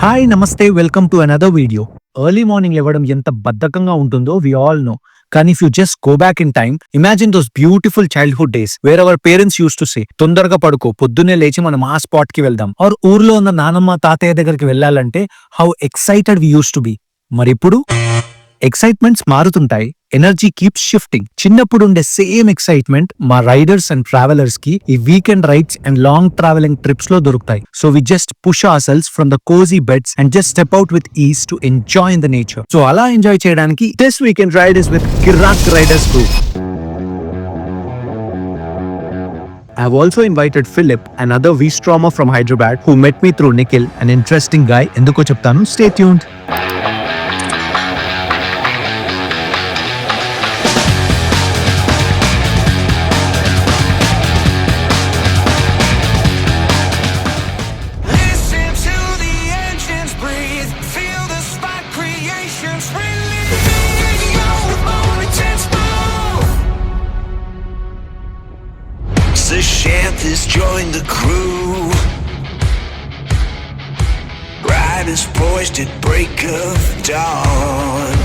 Hi నమస్తే welcome to another video. Early morning లేవడం ఎంత బద్ధకంగా ఉంటుందో వి ఆల్ నో. కానీ if you just go back in time, imagine those beautiful childhood days where our parents used to say తొందరగా పడుకో, పొద్దున్నే లేచి మనం ఆ స్పాట్ కి వెళ్దాం. ఆర్ ఊర్లో ఉన్న నానమ్మ తాతయ్య దగ్గరికి వెళ్ళాలంటే how excited we use to be. మరి ఇప్పుడు ఎక్సైట్మెంట్స్ మారుతుంటాయి, ఎనర్జీ కీప్స్ షిఫ్టింగ్. చిన్నప్పుడుండే సేమ్ ఎక్సైట్మెంట్ మా రైడర్స్ అండ్ ట్రావెలర్స్ కి ఈ weekend rides and long travelling trips లో దొరుకుతాయి. So we just push our selves from the cosy beds and just step out with ease to enjoy in the nature. So అలా enjoy చేయడానికి this weekend ride is with Kiraak riders group. I have also invited Philip, another V-Strommer from Hyderabad, who met me through Nikhil, an interesting guy. Enduko cheptanu, stay tuned. The Shanties join the crew. Riders poised at break of dawn.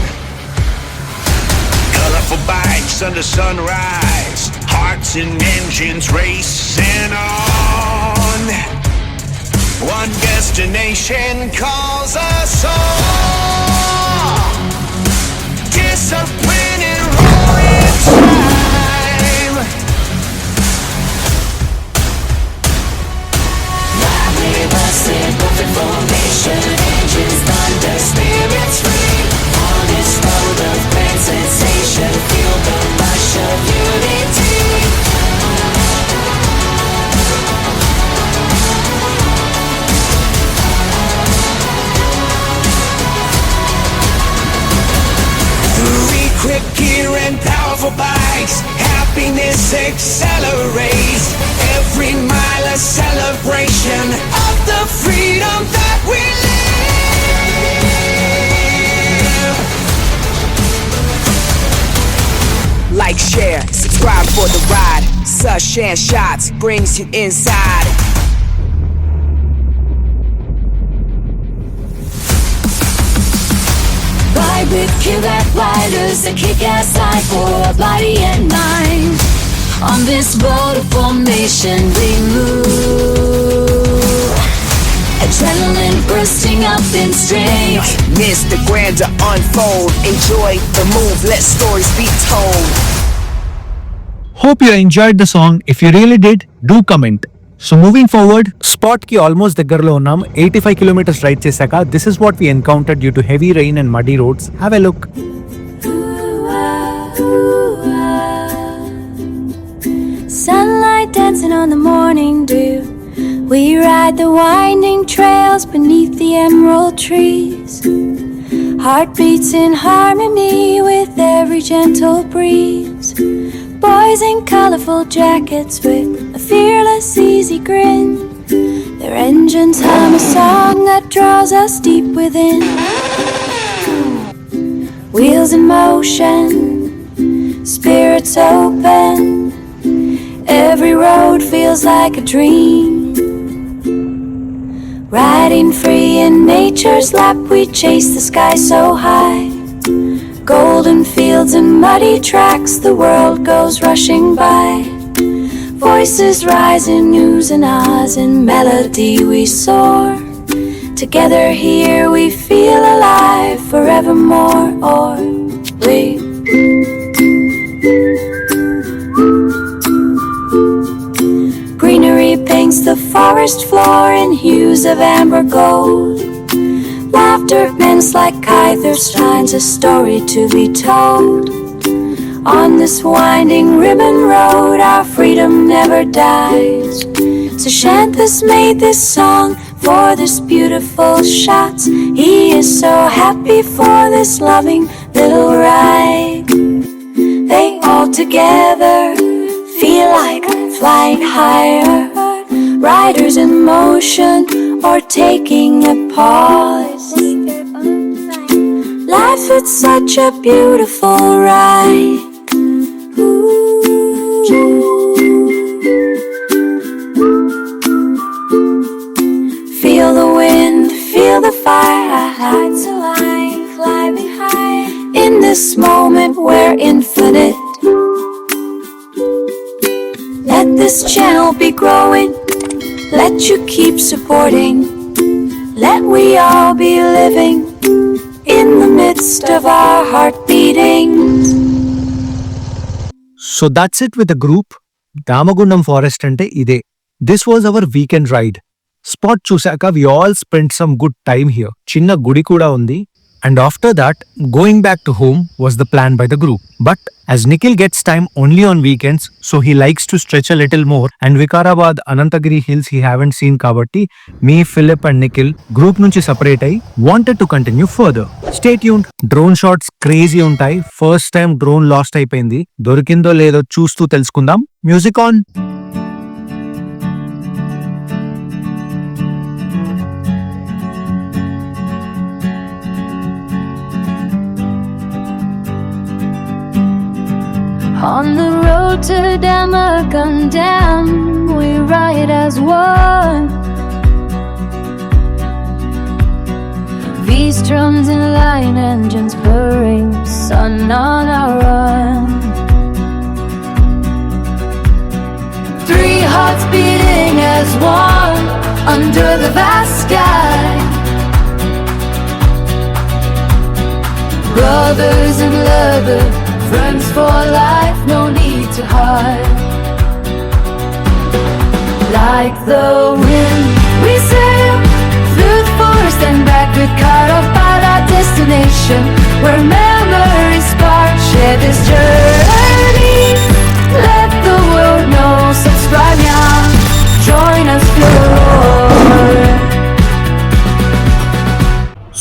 Colorful bikes under sunrise, hearts and engines racing on. One destination calls us all. Discipline and roaring time. Moving formation, engines thunder, spirits free. On this road of great sensation, feel the rush of unity. Three quick gear and powerful bikes, happiness accelerates. Every mile a celebration of the freedom that we live. Like, share, subscribe for the ride. Such share shots brings you inside. Ride with Kirak Riderz, a kick-ass side for body and mind. On this road of formation we move, adrenaline bursting up in strength. Miss the grandeur unfold, enjoy the move, let stories be told. Hope you enjoyed the song. If you really did, do comment. So moving forward, spot ki almost దగ్గరలో ఉన్నాం. 85 kilometers ride చేశాక this is what we encountered due to heavy rain and muddy roads. Have a look. Sunlight dancing on the morning dew. We ride the winding trails beneath the emerald trees. Heartbeats in harmony with every gentle breeze. Boys in colorful jackets with a fearless, easy grin. Their engines hum a song that draws us deep within. Wheels in motion, spirits open. Every road feels like a dream. Riding free in nature's lap, we chase the sky so high. Golden fields and muddy tracks, the world goes rushing by. Voices rise in oohs and ahs, in melody we soar. Together here we feel alive forevermore, or we paints the forest floor in hues of amber gold. Laughter bends like kithers, shines a story to be told. On this winding ribbon road, our freedom never dies. So Shanthas made this song for this beautiful shots. He is so happy for this loving little ride. They all together feel like flying higher. Riders in motion or taking a pause. Life is such a beautiful ride. Feel the wind, feel the fire. Hearts alive, climbing high. In this moment we're infinite. Let this channel be growing. Let you keep supporting. Let we all be living in the midst of our heart beatings. So that's it with the group. Damagundam Forest ante ide. This was our weekend ride. Spot chusaka we all spent some good time here. Chinna gudi kuda undi. And after that, going back to home was the plan by the group. But as Nikhil gets time only on weekends, so he likes to stretch a little more, and Vikarabad, Anantagiri hills he haven't seen kabatti, me, Philip and Nikhil group nunchi separate ayi wanted to continue further. Stay tuned. Drone shots crazy untai. First time drone lost అయిపోయింది. దొరికిందో లేదో చూస్తూ తెలుసుకుందాం. Music on. On the road to Damagundam, we ride as one. These drums in line, engines purring, sun on our run. 3 hearts beating as one under the vast sky. Brothers in leather, friends for life, no need to hide. Like the wind, we sail through the forest and back with Vikarabad, our destination, where memories spark. Share this journey, let the world know. Subscribe now, join us, feel the roar.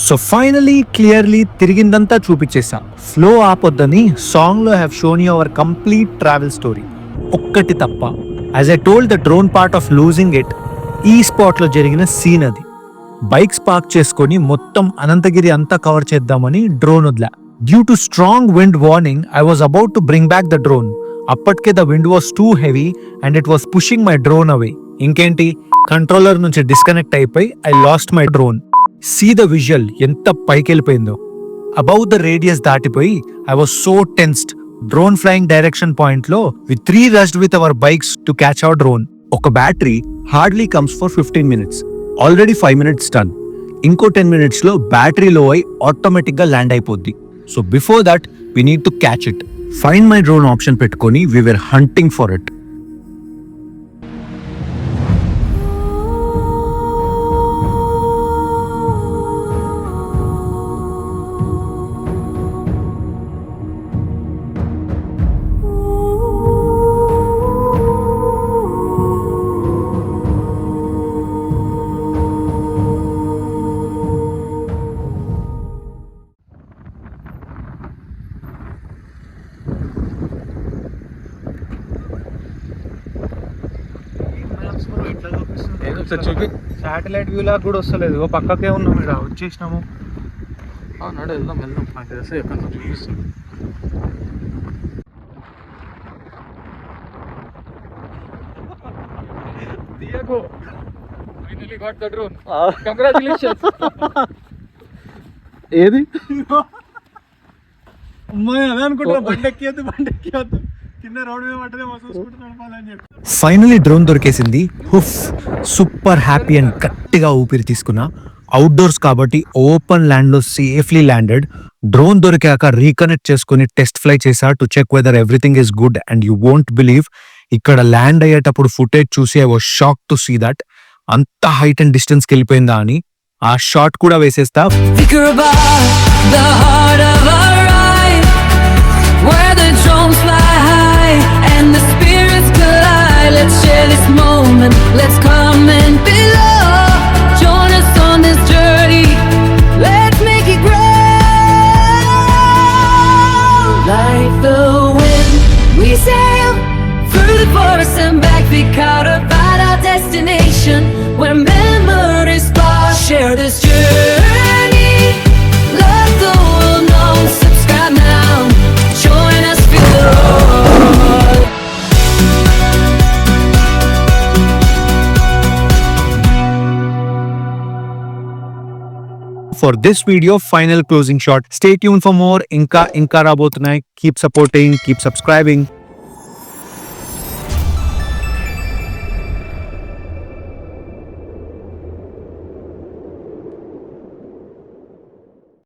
So finally clearly తిరిగిందంతా చూపించేసా. Flow ఆపొద్దని song లో have shown you our complete travel story. ఒక్కటి తప్ప, as I told the drone part of losing it, ఈ spot లో జరిగిన scene అది. బైక్స్ పార్క్ చేసుకొని మొత్తం అనంతగిరి అంతా కవర్ చేద్దామని డ్రోన్ వదిలా. Due to strong wind warning I was about to bring back the drone. అప్పటికే the wind was too heavy and it was pushing my drone away. ఇంకేంటి, కంట్రోలర్ నుంచి disconnect అయిపోయి I lost my drone. See the visual ఎంత పైకి వెళ్ళిపోయిందో. Above the radius దాటిపోయి I was so tensed. Drone flying direction point లో we 3 rushed with our bikes to catch our drone. ఒక battery hardly comes for 15 minutes. Already 5 minutes done. ఇంకో 10 minutes లో battery లో అయి ఆటోమేటిక్ గా land అయిపోద్ది. So before that we need to catch it. Find my drone option పెట్టుకొని we were hunting for it. Satellite view లాగా కూడా వస్తలేదు. ఓ పక్కకే ఉన్నాం, ఇక్కడ వచ్చేసినాము. నడు వెళ్దాం వెళ్దాం, నాకు తెలిసి ఎక్కడ చూపిస్తుంది. ఏది అమ్మాయి అదే అనుకుంటా, బండెక్కియద్దు కింద రోడ్ మీద పట్టదే నడపాలని చెప్పి. ఫైనలీ డ్రోన్ దొరికేసింది. హుఫ్, సూపర్ హ్యాపీ అండ్ గట్టిగా ఊపిరి తీసుకున్నా. అవుట్డోర్స్ కాబట్టి ఓపెన్ ల్యాండ్ లో సేఫ్లీ ల్యాండెడ్. డ్రోన్ దొరికాక రీకనెక్ట్ చేసుకుని టెస్ట్ ఫ్లై చేసా to check whether everything is good. And you won't believe, ఇక్కడ ల్యాండ్ అయ్యేటప్పుడు ఫుటేజ్ చూసి I was shock to see that అంత హైట్ అండ్ డిస్టెన్స్ కి వెళ్ళిపోయిందా అని. ఆ షాట్ కూడా వేసేస్తా. Vikarabad, the heart of our ride, where the drones fly high and the spirits collide. Let's share this moment, let's comment below. Join us on this journey, let's make it grow. Like the wind, we sail through the forest and back. Vikarabad, our destination, where memories spark. Share this journey, let the world know. Subscribe now, join us, feel the roar. for this video. Final closing shot. Stay tuned for more. Inka రాబోతున్నాయి. Keep supporting, keep subscribing.